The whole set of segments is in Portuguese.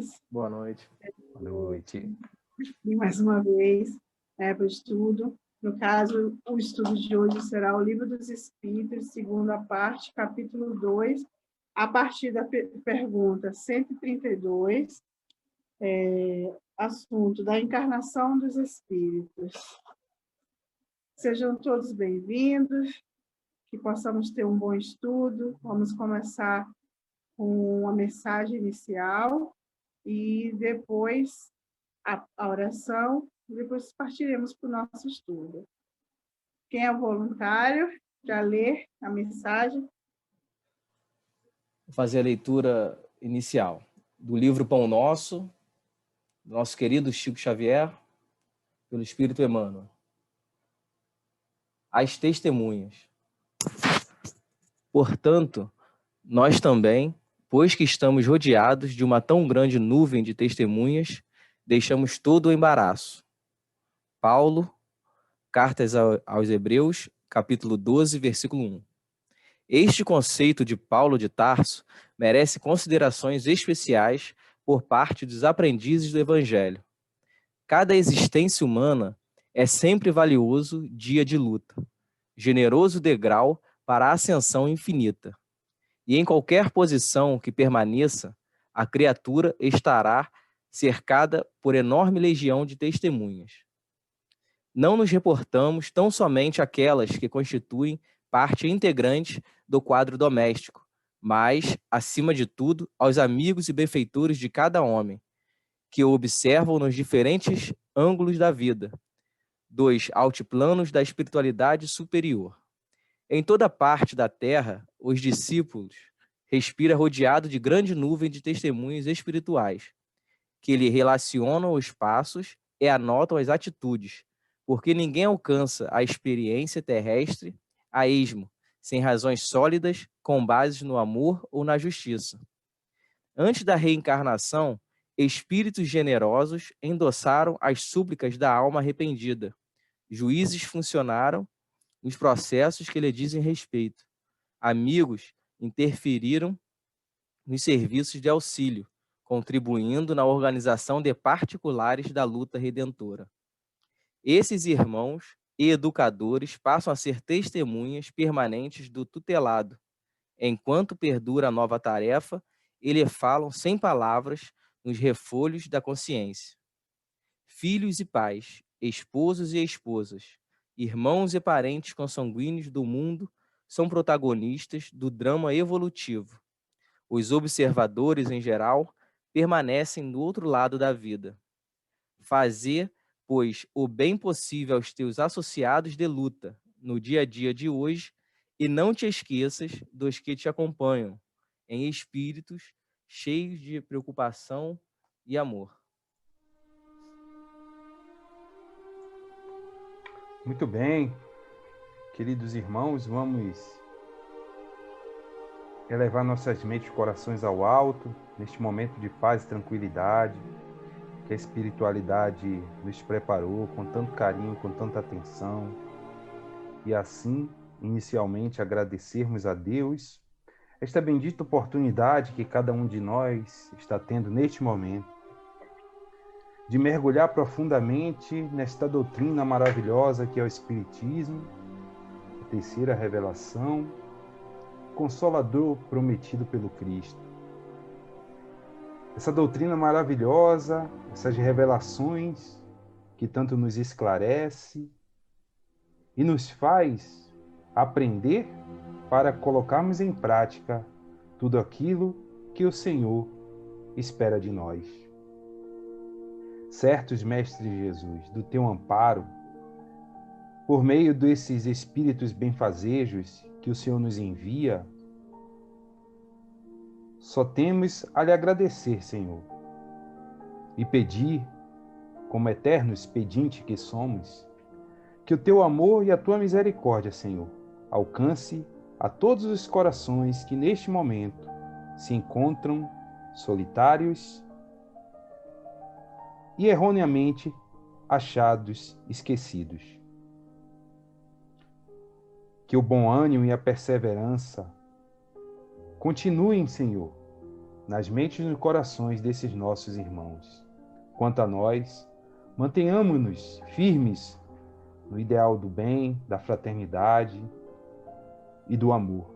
todos. Boa noite. Boa noite. E mais uma vez, para o estudo. No caso, o estudo de hoje será o Livro dos Espíritos, segunda parte, capítulo 2, a partir da pergunta 132, assunto da encarnação dos espíritos. Sejam todos bem-vindos, que possamos ter um bom estudo. Vamos começar com uma mensagem inicial e depois a oração, e depois partiremos para o nosso estudo. Quem é o voluntário para ler a mensagem? Vou fazer a leitura inicial do livro Pão Nosso, do nosso querido Chico Xavier, pelo Espírito Emmanuel. As testemunhas. Portanto, nós também, pois que estamos rodeados de uma tão grande nuvem de testemunhas, deixamos todo o embaraço. Paulo, Cartas aos Hebreus, capítulo 12, versículo 1. Este conceito de Paulo de Tarso merece considerações especiais por parte dos aprendizes do Evangelho. Cada existência humana é sempre valioso dia de luta, generoso degrau para a ascensão infinita. E em qualquer posição que permaneça, a criatura estará cercada por enorme legião de testemunhas. Não nos reportamos tão somente àquelas que constituem parte integrante do quadro doméstico, mas, acima de tudo, aos amigos e benfeitores de cada homem, que o observam nos diferentes ângulos da vida, dos altiplanos da espiritualidade superior. Em toda parte da terra, os discípulos respiram rodeado de grande nuvem de testemunhos espirituais, que lhe relacionam os passos e anotam as atitudes, porque ninguém alcança a experiência terrestre a esmo, sem razões sólidas, com bases no amor ou na justiça. Antes da reencarnação, espíritos generosos endossaram as súplicas da alma arrependida. Juízes funcionaram nos processos que lhe dizem respeito. Amigos interferiram nos serviços de auxílio, contribuindo na organização de particulares da luta redentora. Esses irmãos e educadores passam a ser testemunhas permanentes do tutelado. Enquanto perdura a nova tarefa, eles falam sem palavras nos refolhos da consciência. Filhos e pais, esposos e esposas, irmãos e parentes consanguíneos do mundo são protagonistas do drama evolutivo. Os observadores, em geral, permanecem do outro lado da vida. Fazer, pois, o bem possível aos teus associados de luta no dia a dia de hoje e não te esqueças dos que te acompanham, em espíritos cheios de preocupação e amor. Muito bem, queridos irmãos, vamos elevar nossas mentes e corações ao alto, neste momento de paz e tranquilidade, que a espiritualidade nos preparou com tanto carinho, com tanta atenção, e assim, inicialmente, agradecermos a Deus esta bendita oportunidade que cada um de nós está tendo neste momento, de mergulhar profundamente nesta doutrina maravilhosa que é o Espiritismo, a terceira revelação, Consolador prometido pelo Cristo. Essa doutrina maravilhosa, essas revelações que tanto nos esclarece e nos faz aprender para colocarmos em prática tudo aquilo que o Senhor espera de nós. Certos, Mestre Jesus, do teu amparo, por meio desses espíritos benfazejos que o Senhor nos envia, só temos a lhe agradecer, Senhor, e pedir, como eternos pedintes que somos, que o teu amor e a tua misericórdia, Senhor, alcance a todos os corações que neste momento se encontram solitários e erroneamente achados esquecidos. Que o bom ânimo e a perseverança continuem, Senhor, nas mentes e nos corações desses nossos irmãos. Quanto a nós, mantenhamos-nos firmes no ideal do bem, da fraternidade e do amor.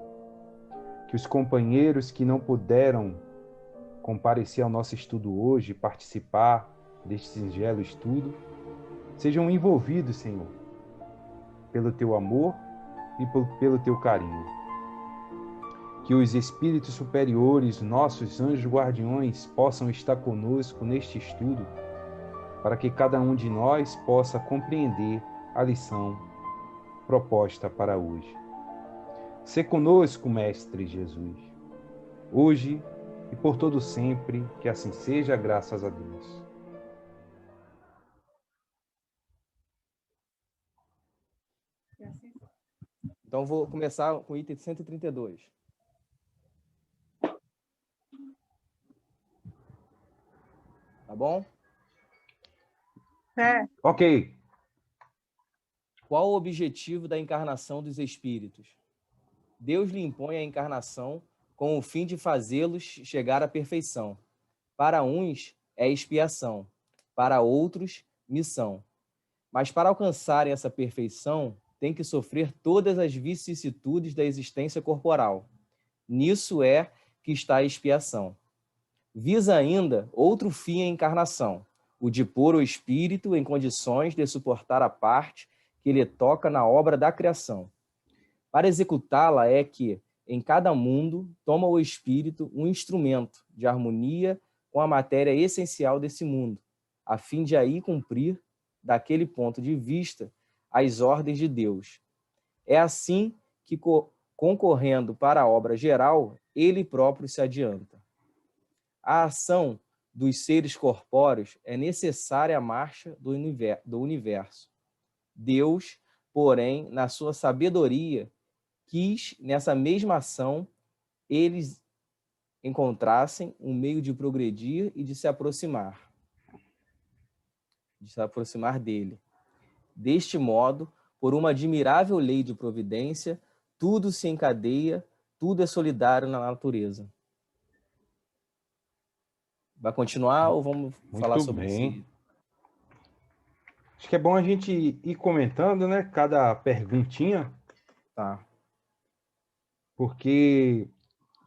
Que os companheiros que não puderam comparecer ao nosso estudo hoje, participar deste singelo estudo, sejam envolvidos, Senhor, pelo teu amor e pelo teu carinho. Que os espíritos superiores, nossos anjos guardiões, possam estar conosco neste estudo, para que cada um de nós possa compreender a lição proposta para hoje. Sê conosco, Mestre Jesus, hoje e por todo sempre, que assim seja, graças a Deus. Então, vou começar com o item 132. Tá bom? Ok. Qual o objetivo da encarnação dos espíritos? Deus lhe impõe a encarnação com o fim de fazê-los chegar à perfeição. Para uns é expiação, para outros, missão. Mas para alcançarem essa perfeição, tem que sofrer todas as vicissitudes da existência corporal. Nisso é que está a expiação. Visa ainda outro fim a encarnação, o de pôr o espírito em condições de suportar a parte que lhe toca na obra da criação. Para executá-la é que, em cada mundo, toma o espírito um instrumento de harmonia com a matéria essencial desse mundo, a fim de aí cumprir, daquele ponto de vista, as ordens de Deus. É assim que, concorrendo para a obra geral, ele próprio se adianta. A ação dos seres corpóreos é necessária à marcha do universo. Deus, porém, na sua sabedoria, quis, nessa mesma ação, eles encontrassem um meio de progredir e de se aproximar dele. Deste modo, por uma admirável lei de providência, tudo se encadeia, tudo é solidário na natureza. Vai continuar ou vamos falar sobre isso? Acho que é bom a gente ir comentando, né, cada perguntinha. Tá. Porque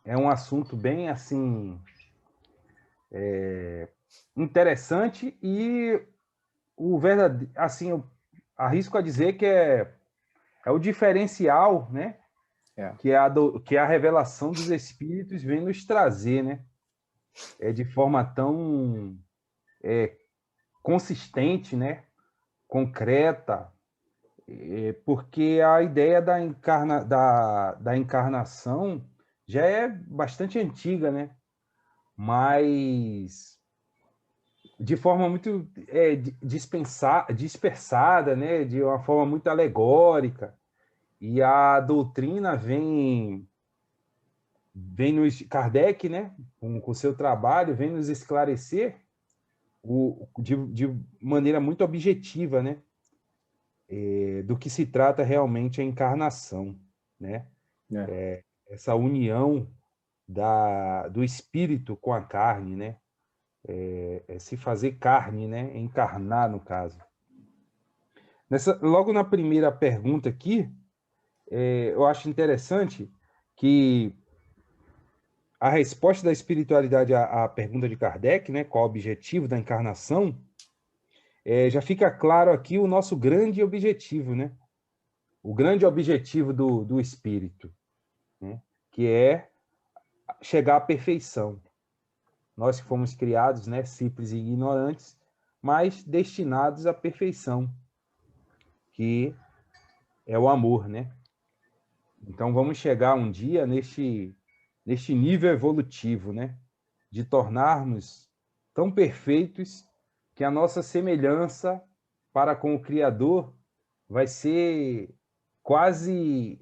é um assunto bem, assim, interessante e o verdadeiro, assim, eu arrisco a dizer que é o diferencial, né? Que a revelação dos Espíritos vem nos trazer, né? De forma tão consistente, né? Concreta, porque a ideia da encarnação já é bastante antiga, né? Mas de forma muito dispersada, né? De uma forma muito alegórica. E a doutrina vem nos Kardec, né? Com seu trabalho, vem nos esclarecer de maneira muito objetiva, né? Do que se trata realmente a encarnação, né? Essa união do espírito com a carne, né? Se fazer carne, né? Encarnar, no caso. Logo na primeira pergunta aqui, eu acho interessante que a resposta da espiritualidade à pergunta de Kardec, né? Qual o objetivo da encarnação? Já fica claro aqui o nosso grande objetivo, né? O grande objetivo do espírito, né? Que é chegar à perfeição. Nós que fomos criados, né, simples e ignorantes, mas destinados à perfeição, que é o amor, né? Então vamos chegar um dia neste nível evolutivo, né? De tornarmos tão perfeitos que a nossa semelhança para com o Criador vai ser quase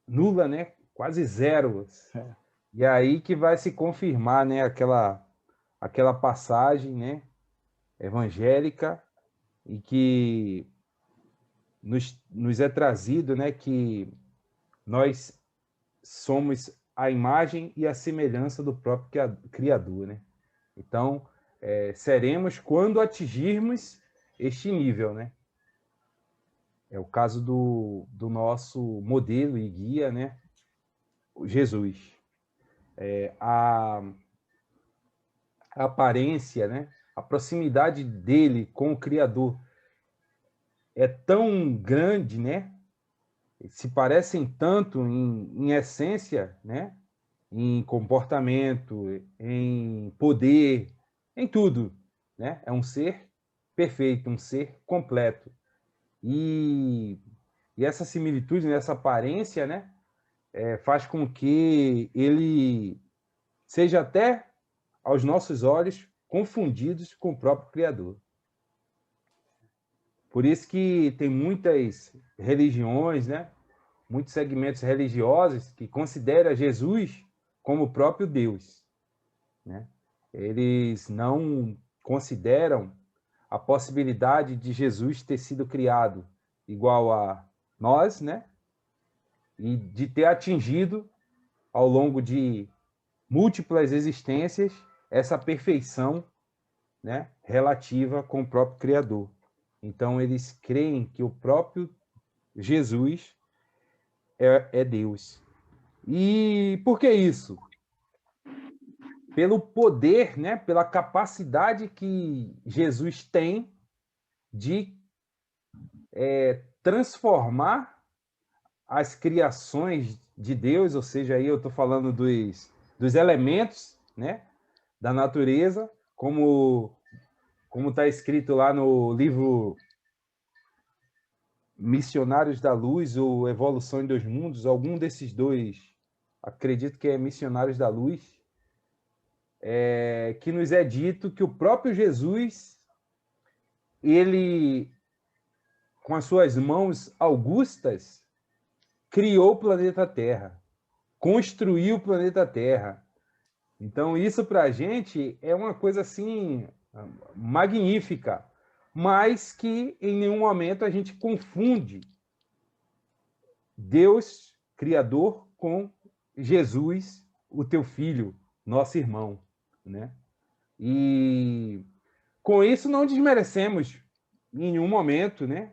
nula, né? Quase zero. E aí que vai se confirmar, né, aquela passagem, né, evangélica, e que nos é trazido, né, que nós somos a imagem e a semelhança do próprio Criador, né? Então, seremos quando atingirmos este nível, né? É o caso do nosso modelo e guia, né? Jesus. A aparência, né? A proximidade dele com o Criador é tão grande, né? Se parecem tanto em essência, né? Em comportamento, em poder, em tudo, né? É um ser perfeito, um ser completo. E essa similitude, essa aparência, né? Faz com que ele seja até, aos nossos olhos, confundidos com o próprio Criador. Por isso que tem muitas religiões, né? Muitos segmentos religiosos que consideram Jesus como o próprio Deus, né? Eles não consideram a possibilidade de Jesus ter sido criado igual a nós, né? E de ter atingido, ao longo de múltiplas existências, essa perfeição, né? Relativa com o próprio Criador. Então, eles creem que o próprio Jesus é Deus. E por que isso? Pelo poder, né? Pela capacidade que Jesus tem de transformar as criações de Deus, ou seja, aí eu estou falando dos elementos, né? Da natureza, como está escrito lá no livro Missionários da Luz ou Evolução em Dois Mundos, algum desses dois, acredito que é Missionários da Luz, que nos é dito que o próprio Jesus, ele, com as suas mãos augustas, criou o planeta Terra, construiu o planeta Terra. Então, isso para a gente é uma coisa assim magnífica, mas que em nenhum momento a gente confunde Deus, Criador, com Jesus, o teu filho, nosso irmão, né? E com isso não desmerecemos em nenhum momento, né,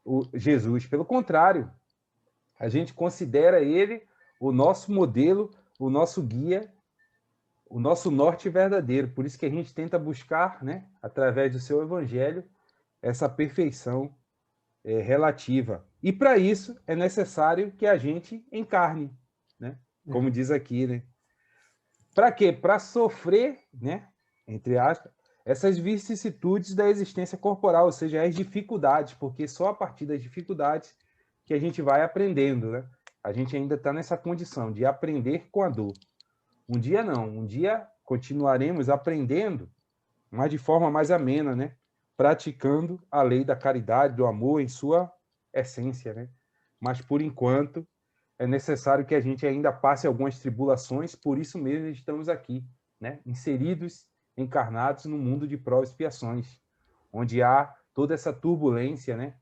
o Jesus. Pelo contrário, a gente considera ele o nosso modelo, o nosso guia, o nosso norte verdadeiro. Por isso que a gente tenta buscar, né, através do seu evangelho, essa perfeição relativa. E para isso é necessário que a gente encarne, né? Como diz aqui, né? Para quê? Para sofrer, né, entre aspas, essas vicissitudes da existência corporal, ou seja, as dificuldades, porque só a partir das dificuldades que a gente vai aprendendo, né? A gente ainda está nessa condição de aprender com a dor. Um dia não, um dia continuaremos aprendendo, mas de forma mais amena, né? Praticando a lei da caridade, do amor em sua essência, né? Mas, por enquanto, é necessário que a gente ainda passe algumas tribulações, por isso mesmo estamos aqui, né? Inseridos, encarnados no mundo de provas e expiações, onde há toda essa turbulência, né?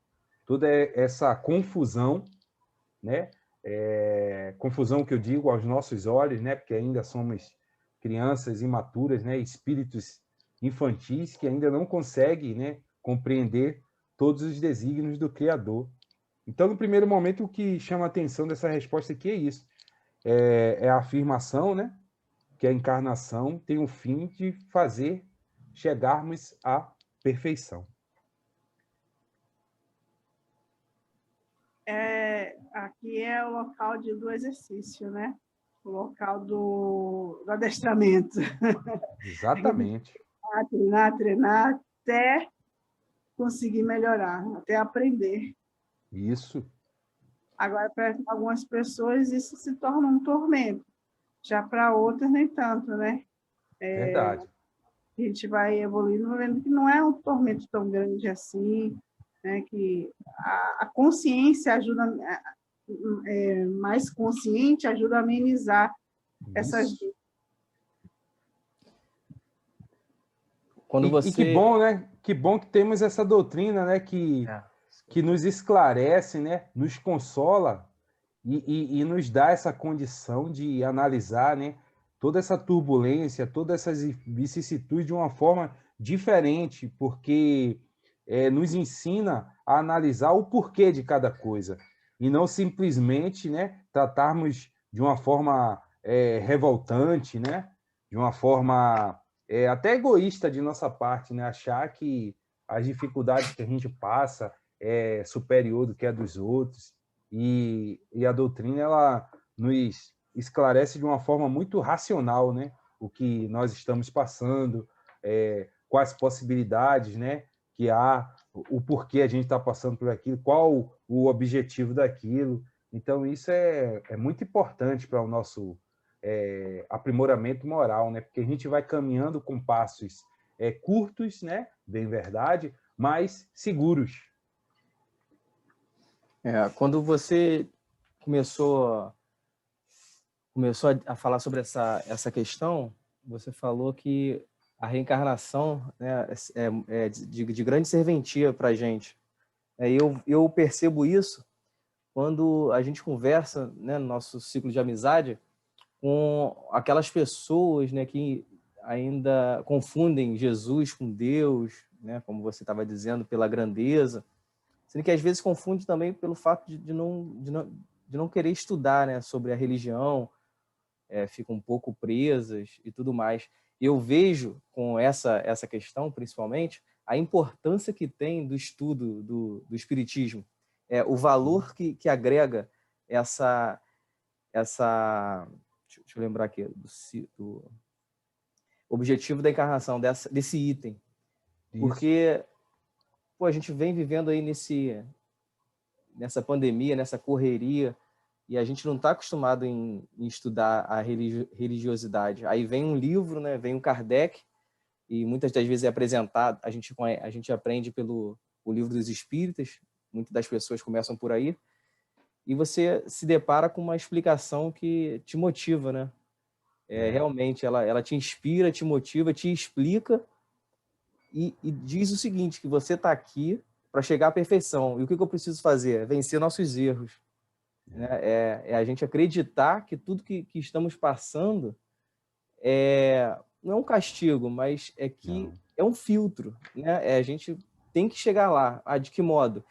Toda essa confusão, né? Confusão que eu digo aos nossos olhos, né? Porque ainda somos crianças imaturas, né? Espíritos infantis que ainda não conseguem, né, compreender todos os desígnios do Criador. Então, no primeiro momento, o que chama a atenção dessa resposta aqui é isso. É a afirmação, né, que a encarnação tem o fim de fazer chegarmos à perfeição. Aqui é o local do exercício, né? O local do adestramento. Exatamente. Treinar até conseguir melhorar, até aprender. Isso. Agora, para algumas pessoas, isso se torna um tormento. Já para outras, nem tanto, né? Verdade. A gente vai evoluindo, vendo que não é um tormento tão grande assim, né? Que a consciência ajuda, mais consciente ajuda a amenizar essas Isso. Quando você... E que bom, né? Que bom que temos essa doutrina, né? Que nos esclarece, né? Nos consola e nos dá essa condição de analisar, né, toda essa turbulência, todas essas vicissitudes de uma forma diferente, porque nos ensina a analisar o porquê de cada coisa, e não simplesmente, né, tratarmos de uma forma revoltante, né, de uma forma até egoísta de nossa parte, né, achar que as dificuldades que a gente passa é superior do que a dos outros, e a doutrina ela nos esclarece de uma forma muito racional, né, o que nós estamos passando, quais possibilidades, né, que há, o porquê a gente está passando por aquilo, qual o objetivo daquilo. Então, isso é muito importante para o nosso aprimoramento moral, né, porque a gente vai caminhando com passos curtos, né, bem verdade, mas seguros. Quando você começou a falar sobre essa questão, você falou que a reencarnação, né, é de grande serventia para a gente. Eu percebo isso quando a gente conversa, né, no nosso ciclo de amizade com aquelas pessoas, né, que ainda confundem Jesus com Deus, né, como você estava dizendo, pela grandeza, sendo que às vezes confunde também pelo fato de não querer estudar, né, sobre a religião, ficam um pouco presas e tudo mais. Eu vejo com essa questão, principalmente, a importância que tem do estudo do Espiritismo, o valor que agrega essa deixa eu lembrar aqui, do objetivo da encarnação, desse item. Isso. Porque a gente vem vivendo aí nessa pandemia, nessa correria, e a gente não está acostumado em estudar a religiosidade. Aí vem um livro, né, vem um Kardec, e muitas das vezes é apresentado, a gente aprende pelo o livro dos Espíritas, muitas das pessoas começam por aí, e você se depara com uma explicação que te motiva, né? Realmente, ela te inspira, te motiva, te explica e diz o seguinte, que você está aqui para chegar à perfeição. E o que eu preciso fazer? Vencer nossos erros. Né? A gente acreditar que tudo que estamos passando não é um castigo, mas é um filtro. Né? A gente tem que chegar lá. De que modo?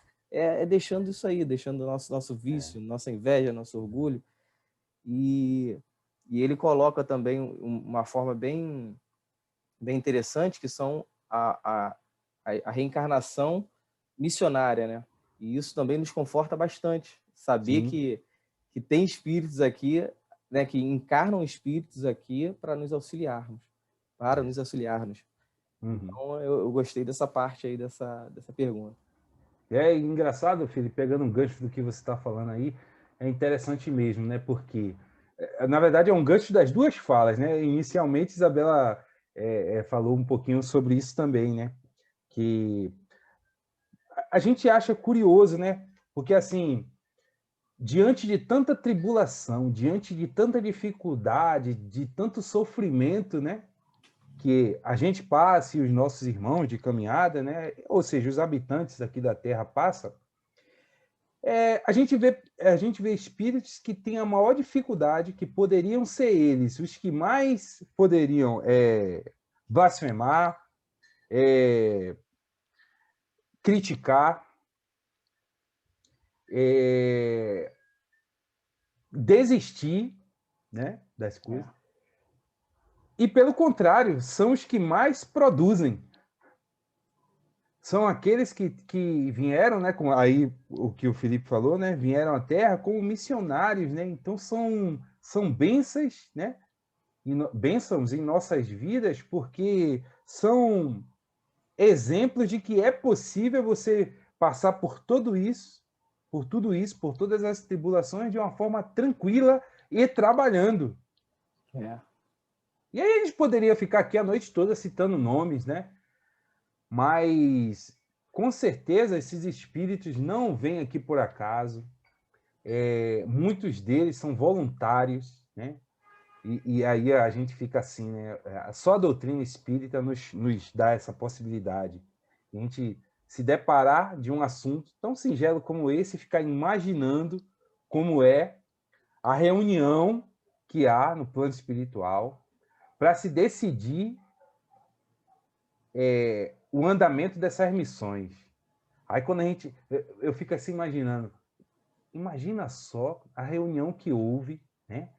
Deixando isso aí, deixando o nosso vício, nossa inveja, nosso orgulho. E ele coloca também uma forma bem interessante, que são a reencarnação missionária, né? E isso também nos conforta bastante, saber que tem espíritos aqui, né, que encarnam espíritos aqui para nos auxiliarmos. Então, eu gostei dessa parte aí, dessa pergunta. É engraçado, Felipe, pegando um gancho do que você está falando aí, é interessante mesmo, né? Porque, na verdade, é um gancho das duas falas, né? Inicialmente, Isabela falou um pouquinho sobre isso também, né? Que a gente acha curioso, né? Porque, assim, diante de tanta tribulação, diante de tanta dificuldade, de tanto sofrimento, né? Que a gente passa e os nossos irmãos de caminhada, né? Ou seja, os habitantes aqui da Terra passam, a gente vê espíritos que têm a maior dificuldade, que poderiam ser eles os que mais poderiam blasfemar, criticar, desistir, né, das coisas. E, pelo contrário, são os que mais produzem. São aqueles que vieram, né, com aí o que o Felipe falou, né, vieram à Terra como missionários, né? Então são bênçãos, né? Bênçãos em nossas vidas, porque são exemplos de que é possível você passar por tudo isso, por todas as tribulações de uma forma tranquila e trabalhando. E aí a gente poderia ficar aqui a noite toda citando nomes, né? Mas, com certeza, esses espíritos não vêm aqui por acaso. Muitos deles são voluntários, né? E aí a gente fica assim, né? Só a doutrina espírita nos dá essa possibilidade. A gente se deparar de um assunto tão singelo como esse, ficar imaginando como é a reunião que há no plano espiritual para se decidir o andamento dessas missões. Aí quando eu fico assim imaginando, imagina só a reunião que houve, né?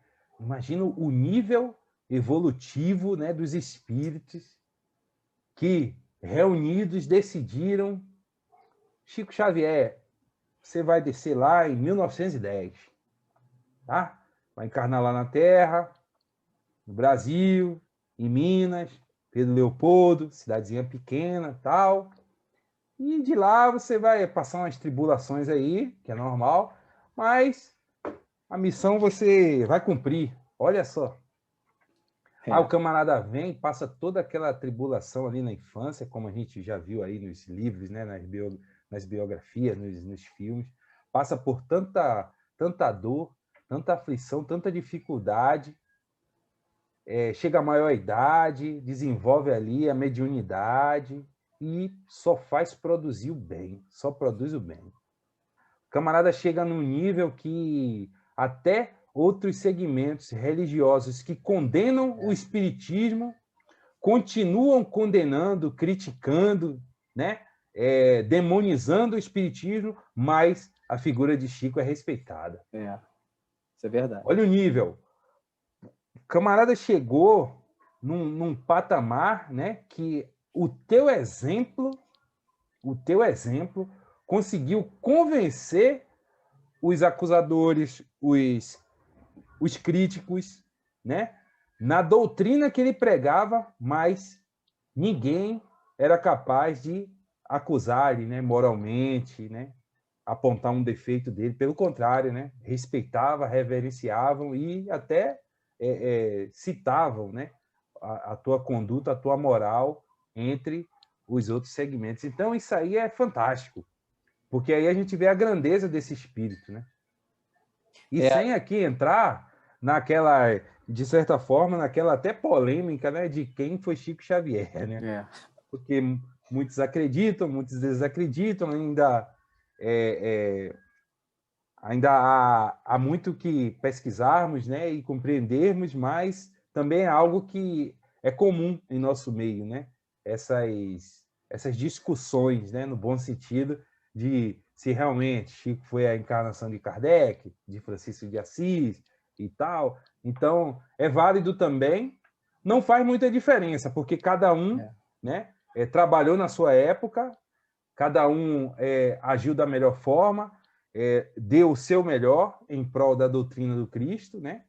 Imagina o nível evolutivo, né, dos espíritos que, reunidos, decidiram: Chico Xavier, você vai descer lá em 1910, tá? Vai encarnar lá na Terra, no Brasil, em Minas, Pedro Leopoldo, cidadezinha pequena, tal. E de lá você vai passar umas tribulações aí, que é normal, mas a missão você vai cumprir. Olha só. O camarada vem, passa toda aquela tribulação ali na infância, como a gente já viu aí nos livros, né, nas biografias, nos filmes. Passa por tanta dor, tanta aflição, tanta dificuldade. Chega à maior idade, desenvolve ali a mediunidade e só faz produzir o bem, só produz o bem. O camarada chega num nível que até outros segmentos religiosos que condenam o espiritismo continuam condenando, criticando, né? Demonizando o espiritismo, mas a figura de Chico é respeitada. Isso é verdade. Olha o nível. O camarada chegou num patamar, né, que o teu exemplo conseguiu convencer os acusadores, os críticos, né, na doutrina que ele pregava, mas ninguém era capaz de acusar ele, né, moralmente, né, apontar um defeito dele. Pelo contrário, né, respeitava, reverenciavam e até citavam, né, a tua conduta, a tua moral entre os outros segmentos. Então, isso aí é fantástico, porque aí a gente vê a grandeza desse espírito, né? E sem aqui entrar naquela, de certa forma, naquela até polêmica, né, de quem foi Chico Xavier, né? Porque muitos acreditam, muitos desacreditam, ainda há muito que pesquisarmos, né, e compreendermos, mas também é algo que é comum em nosso meio, né? Essas discussões, né, no bom sentido, de se realmente Chico foi a encarnação de Kardec, de Francisco de Assis e tal. Então, é válido também. Não faz muita diferença, porque cada um né, trabalhou na sua época, cada um agiu da melhor forma, deu o seu melhor em prol da doutrina do Cristo, né?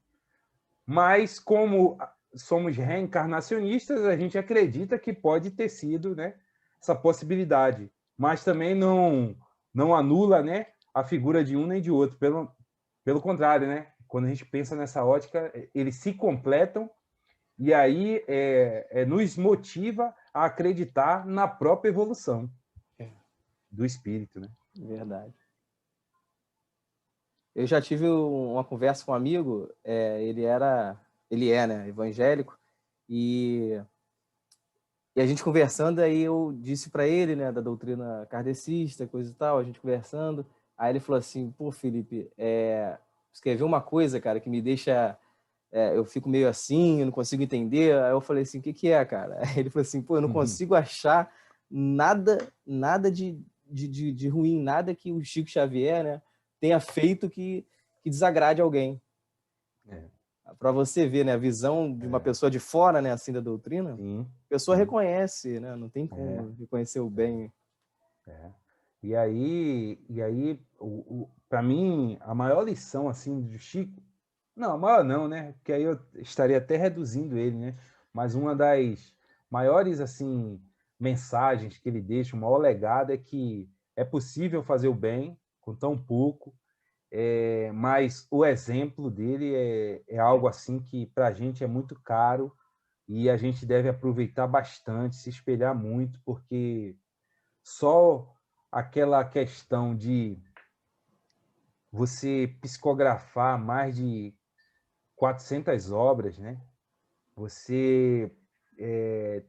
Mas como somos reencarnacionistas, a gente acredita que pode ter sido, né, essa possibilidade, mas também não anula, né, a figura de um nem de outro, pelo contrário, né? Quando a gente pensa nessa ótica, eles se completam e aí nos motiva a acreditar na própria evolução do espírito, né? Verdade. Eu já tive uma conversa com um amigo, ele é, né, evangélico, e a gente conversando, aí eu disse para ele, né, da doutrina kardecista, coisa e tal, a gente conversando, aí ele falou assim: pô, Felipe, escreveu uma coisa, cara, que me deixa, eu fico meio assim, eu não consigo entender. Aí eu falei assim: o que é, cara? Aí ele falou assim: pô, eu não consigo achar nada de ruim, nada que o Chico Xavier, né, tenha feito que desagrade alguém. Para você ver, né, a visão de uma pessoa de fora, né, assim, da doutrina, Sim, a pessoa reconhece, né, não tem como reconhecer o bem. E aí para mim, a maior lição assim do Chico, não, a maior não, né? Porque aí eu estaria até reduzindo ele, né? Mas uma das maiores assim mensagens que ele deixa, o maior legado é que é possível fazer o bem com tão pouco, mas o exemplo dele é algo assim que para a gente é muito caro e a gente deve aproveitar bastante, se espelhar muito, porque só aquela questão de você psicografar mais de 400 obras, né? Você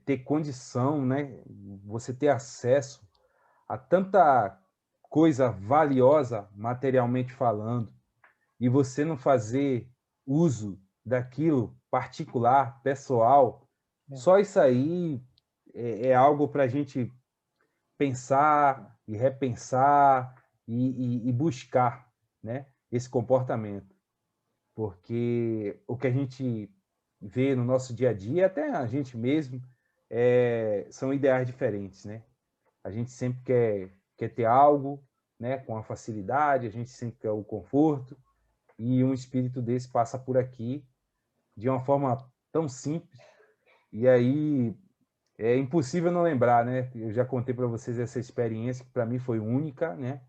ter condição, né? Você ter acesso a tanta coisa valiosa, materialmente falando, e você não fazer uso daquilo particular, pessoal, só isso aí é algo para a gente pensar e repensar e buscar, né, esse comportamento. Porque o que a gente vê no nosso dia a dia, até a gente mesmo, são ideais diferentes, né? A gente sempre quer ter algo, né, com a facilidade, a gente sempre quer o conforto, e um espírito desse passa por aqui de uma forma tão simples, e aí é impossível não lembrar, né? Eu já contei para vocês essa experiência que para mim foi única, né?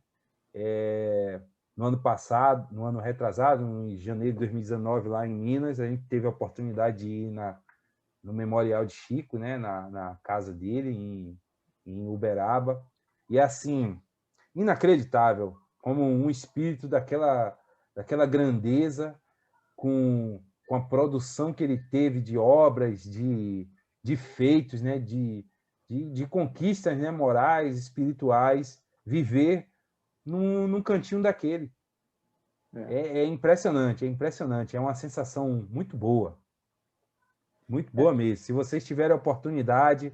No ano passado, no ano retrasado, em janeiro de 2019, lá em Minas, a gente teve a oportunidade de ir no Memorial de Chico, né? Na casa dele, em Uberaba, e assim, inacreditável, como um espírito daquela grandeza, com a produção que ele teve de obras, de feitos, né? de conquistas, né? Morais, espirituais, viver num cantinho daquele. É impressionante, é impressionante. É uma sensação muito boa mesmo. Se vocês tiverem a oportunidade,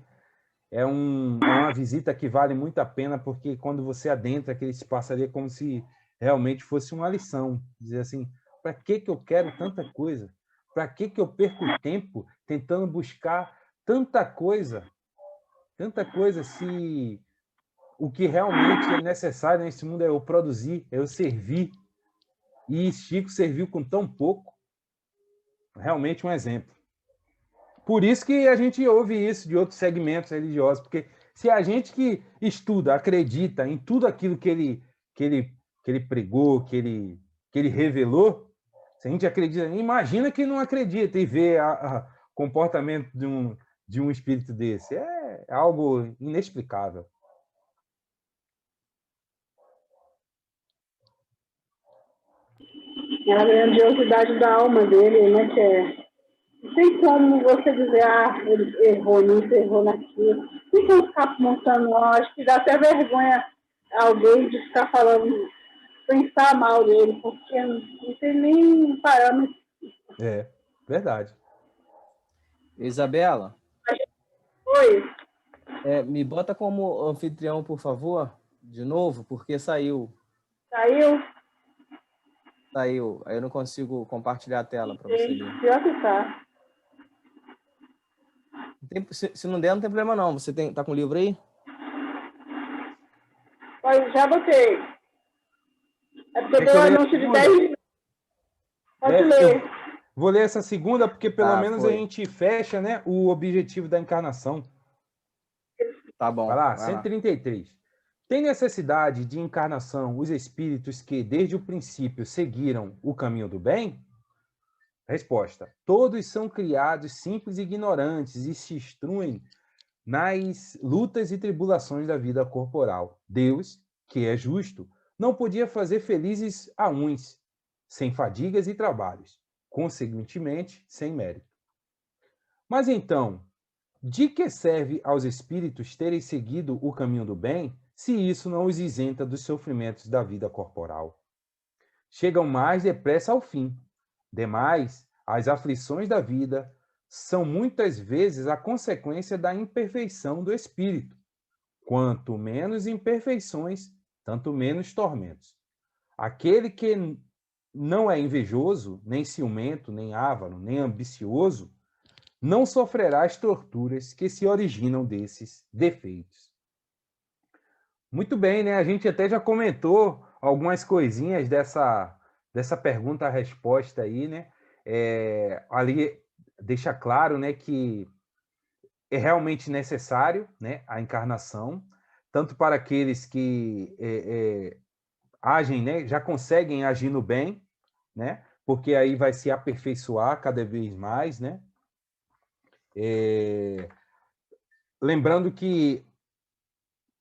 é uma visita que vale muito a pena, porque quando você adentra aquele espaço ali, é como se realmente fosse uma lição. Dizer assim, para que eu quero tanta coisa? Para que eu perco tempo tentando buscar tanta coisa? Tanta coisa, se o que realmente é necessário nesse mundo é eu produzir, é eu servir. E Chico serviu com tão pouco. Realmente um exemplo. Por isso que a gente ouve isso de outros segmentos religiosos, porque se a gente que estuda, acredita em tudo aquilo que ele pregou, que ele revelou, se a gente acredita, imagina que não acredita e vê o comportamento de um espírito desse. É algo inexplicável. É a grandiosidade da alma dele, né? Não tem como você dizer, ele errou nisso, errou naquilo. Não tem como ficar montando, acho que dá até vergonha alguém de ficar falando, pensar mal dele, porque não tem nem parâmetro. É, verdade. Isabela, Oi, me bota como anfitrião, por favor, de novo, porque saiu. saiu? Saiu. Aí eu não consigo compartilhar a tela para você ler. Pior que tá. Se não der, não tem problema não. Você tá com o livro aí? Mas já botei. É porque deu anúncio de 10 minutos. Pode ler. Vou ler essa segunda, porque pelo menos foi. a gente fecha, né, o objetivo da encarnação. Tá bom. Vai lá, 133. Tem necessidade de encarnação os espíritos que, desde o princípio, seguiram o caminho do bem? Resposta. Todos são criados simples e ignorantes e se instruem nas lutas e tribulações da vida corporal. Deus, que é justo, não podia fazer felizes a uns, sem fadigas e trabalhos, consequentemente, sem mérito. Mas então, de que serve aos espíritos terem seguido o caminho do bem, se isso não os isenta dos sofrimentos da vida corporal? Chegam mais depressa ao fim. Demais, as aflições da vida são muitas vezes a consequência da imperfeição do espírito. Quanto menos imperfeições, tanto menos tormentos. Aquele que não é invejoso, nem ciumento, nem avaro, nem ambicioso, não sofrerá as torturas que se originam desses defeitos. Muito bem, né? A gente até já comentou algumas coisinhas dessa pergunta-resposta aí, né? Ali deixa claro, né, que é realmente necessário, né, a encarnação, tanto para aqueles que agem, né, já conseguem agir no bem, né? Porque aí vai se aperfeiçoar cada vez mais, né? Lembrando que,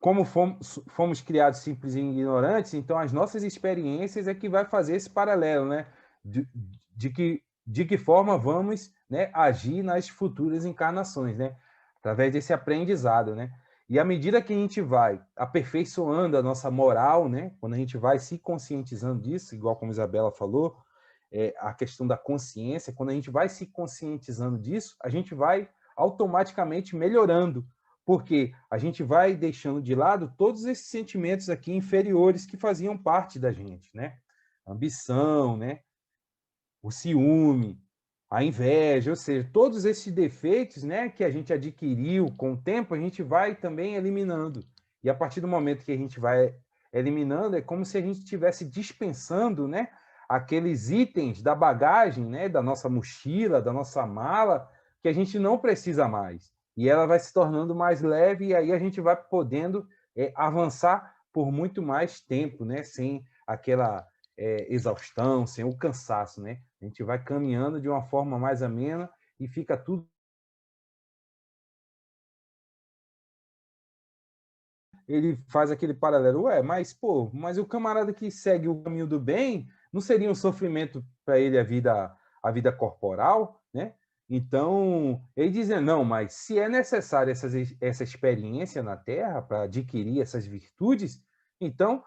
como fomos criados simples e ignorantes, então as nossas experiências é que vai fazer esse paralelo, né? De que forma vamos, né, agir nas futuras encarnações, né? Através desse aprendizado, né? E à medida que a gente vai aperfeiçoando a nossa moral, né? Quando a gente vai se conscientizando disso, igual como a Isabela falou, a questão da consciência, quando a gente vai se conscientizando disso, a gente vai automaticamente melhorando, porque a gente vai deixando de lado todos esses sentimentos aqui inferiores que faziam parte da gente, né? A ambição, né? O ciúme, a inveja, ou seja, todos esses defeitos, né, que a gente adquiriu com o tempo, a gente vai também eliminando. E a partir do momento que a gente vai eliminando, é como se a gente estivesse dispensando, né, aqueles itens da bagagem, né, da nossa mochila, da nossa mala, que a gente não precisa mais. E ela vai se tornando mais leve, e aí a gente vai podendo avançar por muito mais tempo, né, sem aquela exaustão, sem o cansaço, né? A gente vai caminhando de uma forma mais amena e fica tudo. Ele faz aquele paralelo, mas o camarada que segue o caminho do bem, não seria um sofrimento para ele a vida corporal, né? Então, ele dizendo, não, mas se é necessária essa experiência na Terra para adquirir essas virtudes, então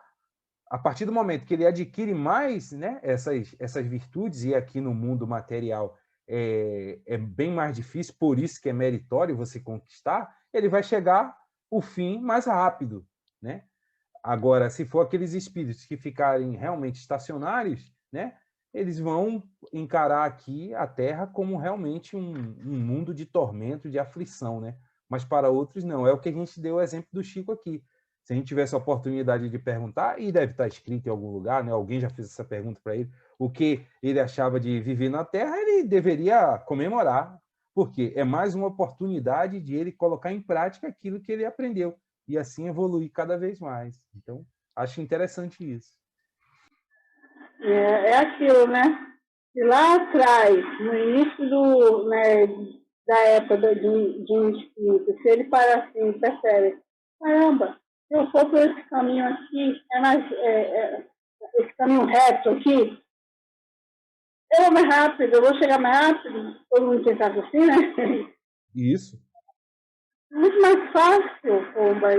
a partir do momento que ele adquire mais, né, essas virtudes, e aqui no mundo material é bem mais difícil, por isso que é meritório você conquistar, ele vai chegar o fim mais rápido, né? Agora, se for aqueles espíritos que ficarem realmente estacionários, né, eles vão encarar aqui a Terra como realmente um mundo de tormento, de aflição, né? Mas para outros não. É o que a gente deu o exemplo do Chico aqui. Se a gente tivesse a oportunidade de perguntar, e deve estar escrito em algum lugar, né? Alguém já fez essa pergunta para ele, o que ele achava de viver na Terra, ele deveria comemorar, porque é mais uma oportunidade de ele colocar em prática aquilo que ele aprendeu, e assim evoluir cada vez mais. Então, acho interessante isso. É aquilo, né? E lá atrás, no início né, da época de um espírito, se ele para assim, percebe, caramba, se eu for por esse caminho aqui, esse caminho reto aqui, eu vou mais rápido, eu vou chegar mais rápido, todo mundo pensava assim, né? Isso. Muito mais fácil, Pombas.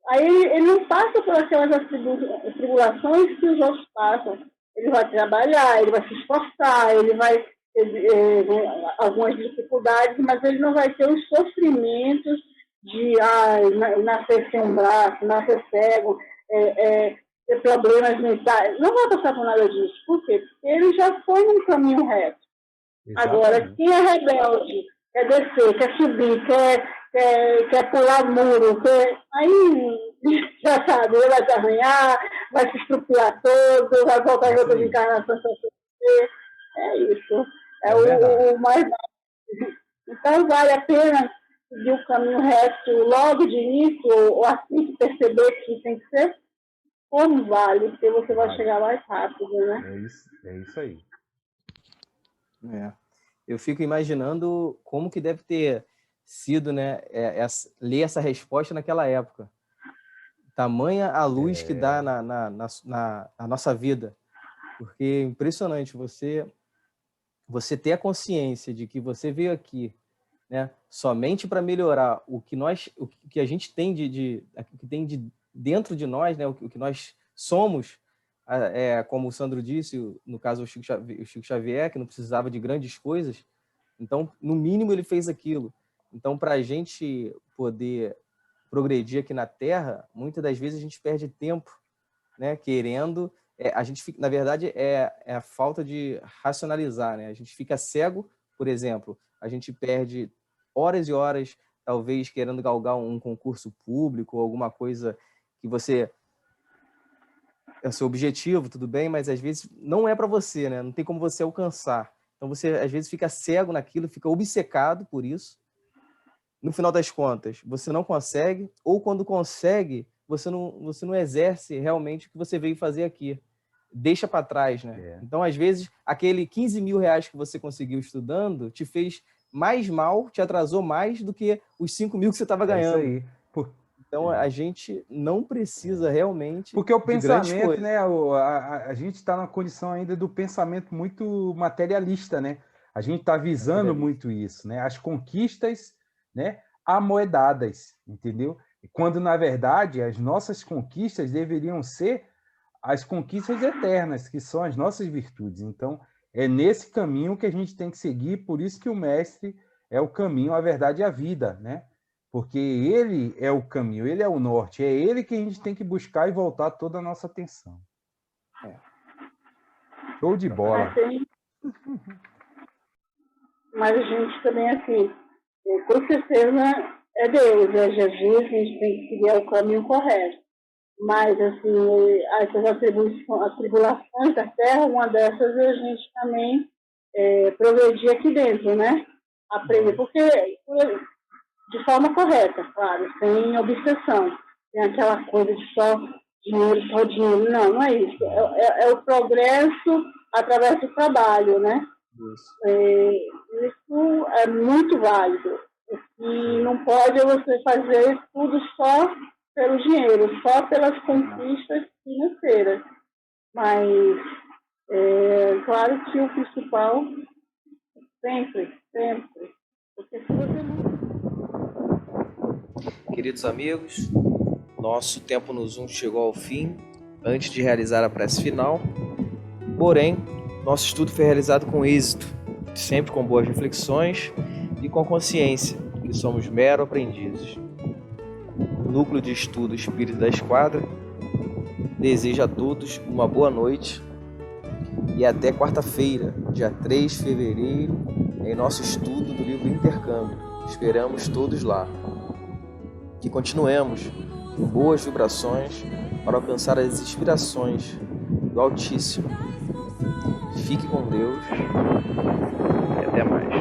Aí ele não passa por aquelas tribulações que os outros passam. Ele vai trabalhar, ele vai se esforçar, ele vai ter algumas dificuldades, mas ele não vai ter os sofrimentos de nascer sem um braço, nascer cego, ter problemas mentais. Não vai passar por nada disso. Por quê? Porque ele já foi num caminho reto. Exatamente. Agora, quem é rebelde, quer descer, quer subir, quer pular muro, aí já sabe, ele vai se arranhar, vai se estrupiar todo, vai voltar em outras encarnações para sofrer. É isso. É o mais. Então, vale a pena seguir o caminho reto logo de início, ou assim que perceber que tem que ser, como vale, porque você vai chegar mais rápido, né? É isso aí. Eu fico imaginando como que deve ter sido, né, ler essa resposta naquela época. Tamanha a luz que dá na nossa vida. Porque é impressionante você ter a consciência de que você veio aqui, né, somente para melhorar o que a gente tem que tem dentro de nós, né, o que nós somos, como o Sandro disse, no caso o Chico Xavier, que não precisava de grandes coisas, então, no mínimo, ele fez aquilo. Então, para a gente poder progredir aqui na Terra, muitas das vezes a gente perde tempo, né, querendo... a gente fica, na verdade, é a falta de racionalizar, né? A gente fica cego, por exemplo, a gente perde horas e horas, talvez, querendo galgar um concurso público, alguma coisa que você... é o seu objetivo, tudo bem, mas às vezes não é para você, né? Não tem como você alcançar. Então você às vezes fica cego naquilo, fica obcecado por isso. No final das contas, você não consegue, ou quando consegue, você não exerce realmente o que você veio fazer aqui. Deixa para trás, né? Então, às vezes, aquele 15 mil reais que você conseguiu estudando te fez mais mal, te atrasou mais do que os 5 mil que você estava ganhando. É isso aí. Então, a gente não precisa realmente porque o de pensamento, né? A gente está na condição ainda do pensamento muito materialista, né? A gente está visando muito isso, né? As conquistas, né, amoedadas, entendeu? Quando, na verdade, as nossas conquistas deveriam ser as conquistas eternas, que são as nossas virtudes. Então, é nesse caminho que a gente tem que seguir, por isso que o mestre é o caminho, a verdade e a vida, né? Porque ele é o caminho, ele é o norte, é ele que a gente tem que buscar e voltar toda a nossa atenção. Show de bola. Mas a gente também, assim, com certeza é Deus, é Jesus, a gente tem que seguir o caminho correto. Mas, assim, essas tribulações da terra, uma dessas a gente também progredir aqui dentro, né? Aprender, porque de forma correta, claro, sem obsessão. Tem aquela coisa de só dinheiro. Não, não é isso. É o progresso através do trabalho, né? Isso é muito válido. E não pode você fazer tudo só pelo dinheiro, só pelas conquistas financeiras. Mas, claro que o principal, sempre. Porque se você não... Queridos amigos, nosso tempo no Zoom chegou ao fim, antes de realizar a prece final. Porém, nosso estudo foi realizado com êxito, sempre com boas reflexões e com consciência que somos meros aprendizes. O Núcleo de Estudo Espírita da Esquadra deseja a todos uma boa noite e até quarta-feira, dia 3 de fevereiro, em nosso estudo do livro Intercâmbio. Esperamos todos lá. Que continuemos com boas vibrações para alcançar as inspirações do Altíssimo. Fique com Deus e até mais.